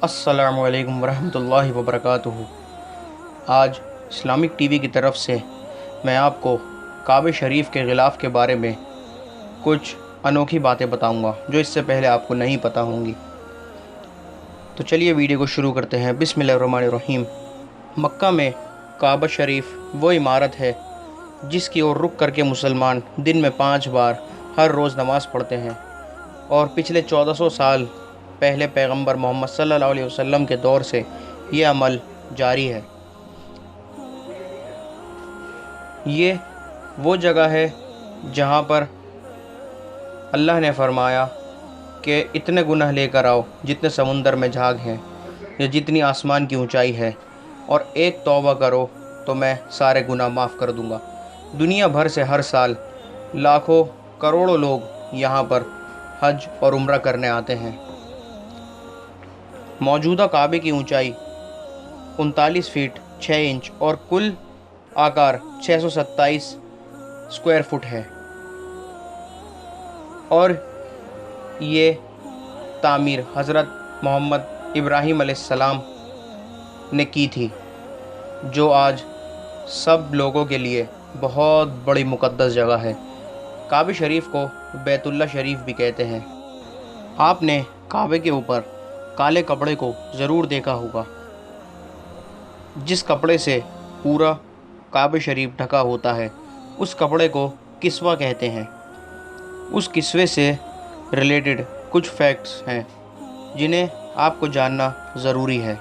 السلام علیکم ورحمۃ اللہ وبرکاتہ۔ آج اسلامک ٹی وی کی طرف سے میں آپ کو کعبہ شریف کے غلاف کے بارے میں کچھ انوکھی باتیں بتاؤں گا جو اس سے پہلے آپ کو نہیں پتہ ہوں گی۔ تو چلیے ویڈیو کو شروع کرتے ہیں۔ بسم اللہ الرحمن الرحیم۔ مکہ میں کعبہ شریف وہ عمارت ہے جس کی اور رک کر کے مسلمان دن میں 5 بار ہر روز نماز پڑھتے ہیں، اور پچھلے 1400 سال پہلے پیغمبر محمد صلی اللہ علیہ وسلم کے دور سے یہ عمل جاری ہے۔ یہ وہ جگہ ہے جہاں پر اللہ نے فرمایا کہ اتنے گناہ لے کر آؤ جتنے سمندر میں جھاگ ہیں یا جتنی آسمان کی اونچائی ہے، اور ایک توبہ کرو تو میں سارے گناہ معاف کر دوں گا۔ دنیا بھر سے ہر سال لاکھوں کروڑوں لوگ یہاں پر حج اور عمرہ کرنے آتے ہیں۔ موجودہ کعبے کی اونچائی 39 فٹ 6 انچ اور کل آکار 627 اسکوائر فٹ ہے، اور یہ تعمیر حضرت محمد ابراہیم علیہ السلام نے کی تھی، جو آج سب لوگوں کے لیے بہت بڑی مقدس جگہ ہے۔ کعبہ شریف کو بیت اللہ شریف بھی کہتے ہیں۔ آپ نے کعبے کے اوپر کالے کپڑے کو ضرور دیکھا ہوگا، جس کپڑے سے پورا کعبہ شریف ڈھکا ہوتا ہے، اس کپڑے کو کسوہ کہتے ہیں۔ اس کسوے سے ریلیٹڈ کچھ فیکٹس ہیں جنہیں آپ کو جاننا ضروری ہے۔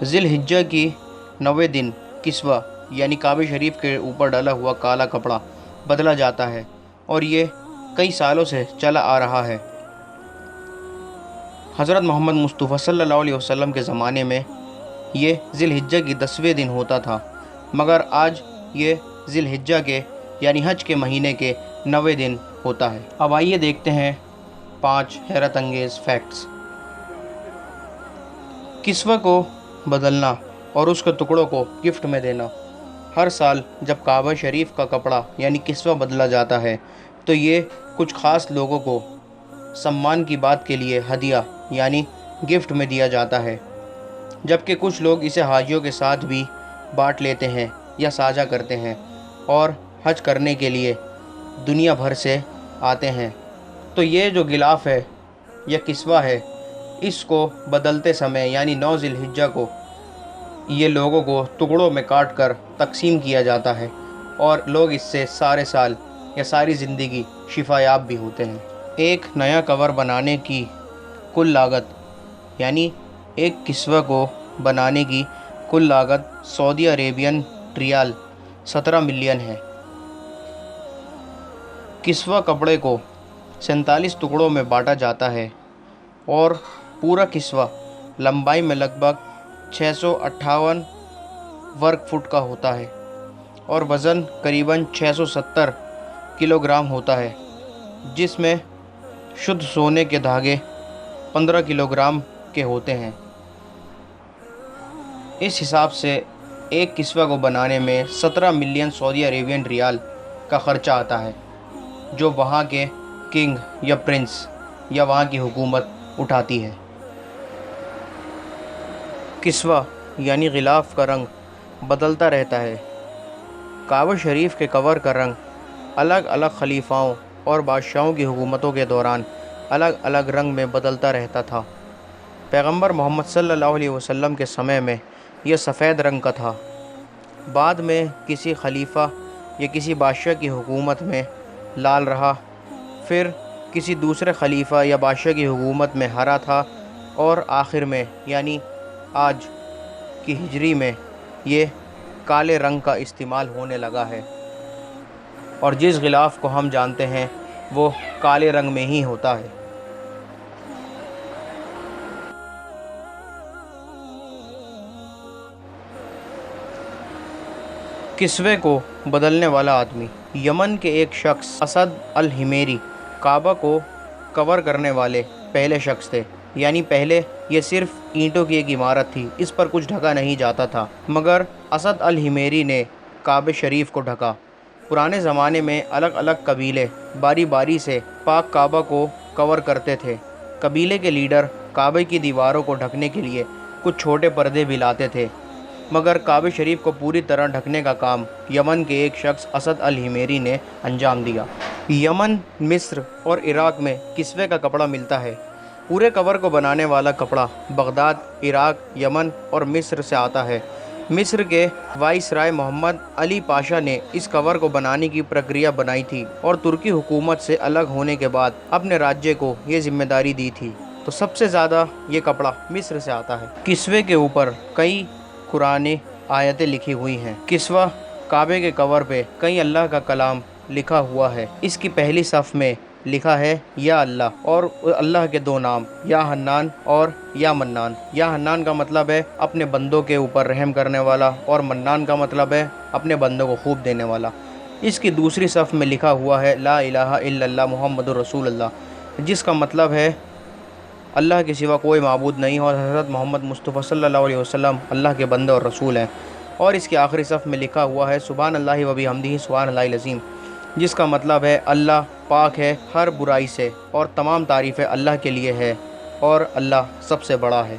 ذی الحجہ کی 9 دن کسوہ یعنی کعبہ شریف کے اوپر ڈالا ہوا کالا کپڑا بدلا جاتا ہے، اور یہ کئی سالوں سے چلا آ رہا ہے۔ حضرت محمد مصطفیٰ صلی اللہ علیہ وسلم کے زمانے میں یہ ذی الحجہ کی 10ویں دن ہوتا تھا، مگر آج یہ ذی الحجہ کے یعنی حج کے مہینے کے 9 دن ہوتا ہے۔ اب آئیے دیکھتے ہیں 5 حیرت انگیز فیکٹس۔ کسوہ کو بدلنا اور اس کے ٹکڑوں کو گفٹ میں دینا۔ ہر سال جب کعبہ شریف کا کپڑا یعنی کسوہ بدلا جاتا ہے تو یہ کچھ خاص لوگوں کو سمان کی بات کے لیے ہدیہ یعنی گفٹ میں دیا جاتا ہے، جبکہ کچھ لوگ اسے حاجیوں کے ساتھ بھی بانٹ لیتے ہیں یا ساجھا کرتے ہیں، اور حج کرنے کے لیے دنیا بھر سے آتے ہیں۔ تو یہ جو غلاف ہے یا کسوہ ہے، اس کو بدلتے سمے یعنی 9 ذی الحجہ کو یہ لوگوں کو ٹکڑوں میں کاٹ کر تقسیم کیا جاتا ہے، اور لوگ اس سے سارے سال یا ساری زندگی شفا یاب بھی ہوتے ہیں۔ ایک نیا کور بنانے کی کل لاگت یعنی ایک کسوہ کو بنانے کی کل لاگت سعودی عربین ریال 17 ملین ہے۔ کسوہ کپڑے کو 47 ٹکڑوں میں بانٹا جاتا ہے، اور پورا کسوہ لمبائی میں لگ بھگ 658 ورگ فٹ کا ہوتا ہے، اور وزن قریباً 670 کلو گرام ہوتا ہے، جس میں شدھ سونے کے دھاگے 15 کلو گرام کے ہوتے ہیں۔ اس حساب سے ایک کسوہ کو بنانے میں 17 ملین سعودی عربین ریال کا خرچہ آتا ہے، جو وہاں کے کنگ یا پرنس یا وہاں کی حکومت اٹھاتی ہے۔ کسوہ یعنی غلاف کا رنگ بدلتا رہتا ہے۔ کعبہ شریف کے کور کا رنگ الگ الگ خلیفاؤں اور بادشاہوں کی حکومتوں کے دوران الگ الگ رنگ میں بدلتا رہتا تھا۔ پیغمبر محمد صلی اللہ علیہ وسلم کے سمے میں یہ سفید رنگ کا تھا، بعد میں کسی خلیفہ یا کسی بادشاہ کی حکومت میں لال رہا، پھر کسی دوسرے خلیفہ یا بادشاہ کی حکومت میں ہرا تھا، اور آخر میں یعنی آج کی ہجری میں یہ کالے رنگ کا استعمال ہونے لگا ہے، اور جس غلاف کو ہم جانتے ہیں وہ کالے رنگ میں ہی ہوتا ہے۔ کسوے کو بدلنے والا آدمی۔ یمن کے ایک شخص اسد الحمیری کعبہ کو کور کرنے والے پہلے شخص تھے، یعنی پہلے یہ صرف اینٹوں کی ایک عمارت تھی، اس پر کچھ ڈھکا نہیں جاتا تھا، مگر اسد الحمیری نے کعبہ شریف کو ڈھکا۔ پرانے زمانے میں الگ الگ قبیلے باری باری سے پاک کعبہ کو کور کرتے تھے۔ قبیلے کے لیڈر کعبے کی دیواروں کو ڈھکنے کے لیے کچھ چھوٹے پردے بھی لاتے تھے، مگر کعبہ شریف کو پوری طرح ڈھکنے کا کام یمن کے ایک شخص اسد الحمیری نے انجام دیا۔ یمن، مصر اور عراق میں کسوے کا کپڑا ملتا ہے۔ پورے کور کو بنانے والا کپڑا بغداد، عراق، یمن اور مصر سے آتا ہے۔ مصر کے وائسرائے محمد علی پاشا نے اس کور کو بنانے کی پرکریا بنائی تھی اور ترکی حکومت سے الگ ہونے کے بعد اپنے راجیہ کو یہ ذمہ داری دی تھی، تو سب سے زیادہ یہ کپڑا مصر سے آتا ہے۔ کسوے کے اوپر کئی قرآنی آیتیں لکھی ہوئی ہیں۔ کسوہ کعبے کے کور پہ کئی اللہ کا کلام لکھا ہوا ہے۔ اس کی پہلی صف میں لکھا ہے یا اللہ، اور اللہ کے دو نام یا حنان اور یا منان۔ یا حنان کا مطلب ہے اپنے بندوں کے اوپر رحم کرنے والا، اور منان کا مطلب ہے اپنے بندوں کو خوب دینے والا۔ اس کی دوسری صف میں لکھا ہوا ہے لا الہ الا اللہ محمد رسول اللہ، جس کا مطلب ہے اللہ کے سوا کوئی معبود نہیں اور حضرت محمد مصطفیٰ صلی اللہ علیہ وسلم اللہ کے بندے اور رسول ہیں۔ اور اس کی آخری صف میں لکھا ہوا ہے سبحان اللہ و بحمدہ سبحان اللہ العظیم، جس کا مطلب ہے اللہ پاک ہے ہر برائی سے اور تمام تعریفیں اللہ کے لیے ہے اور اللہ سب سے بڑا ہے۔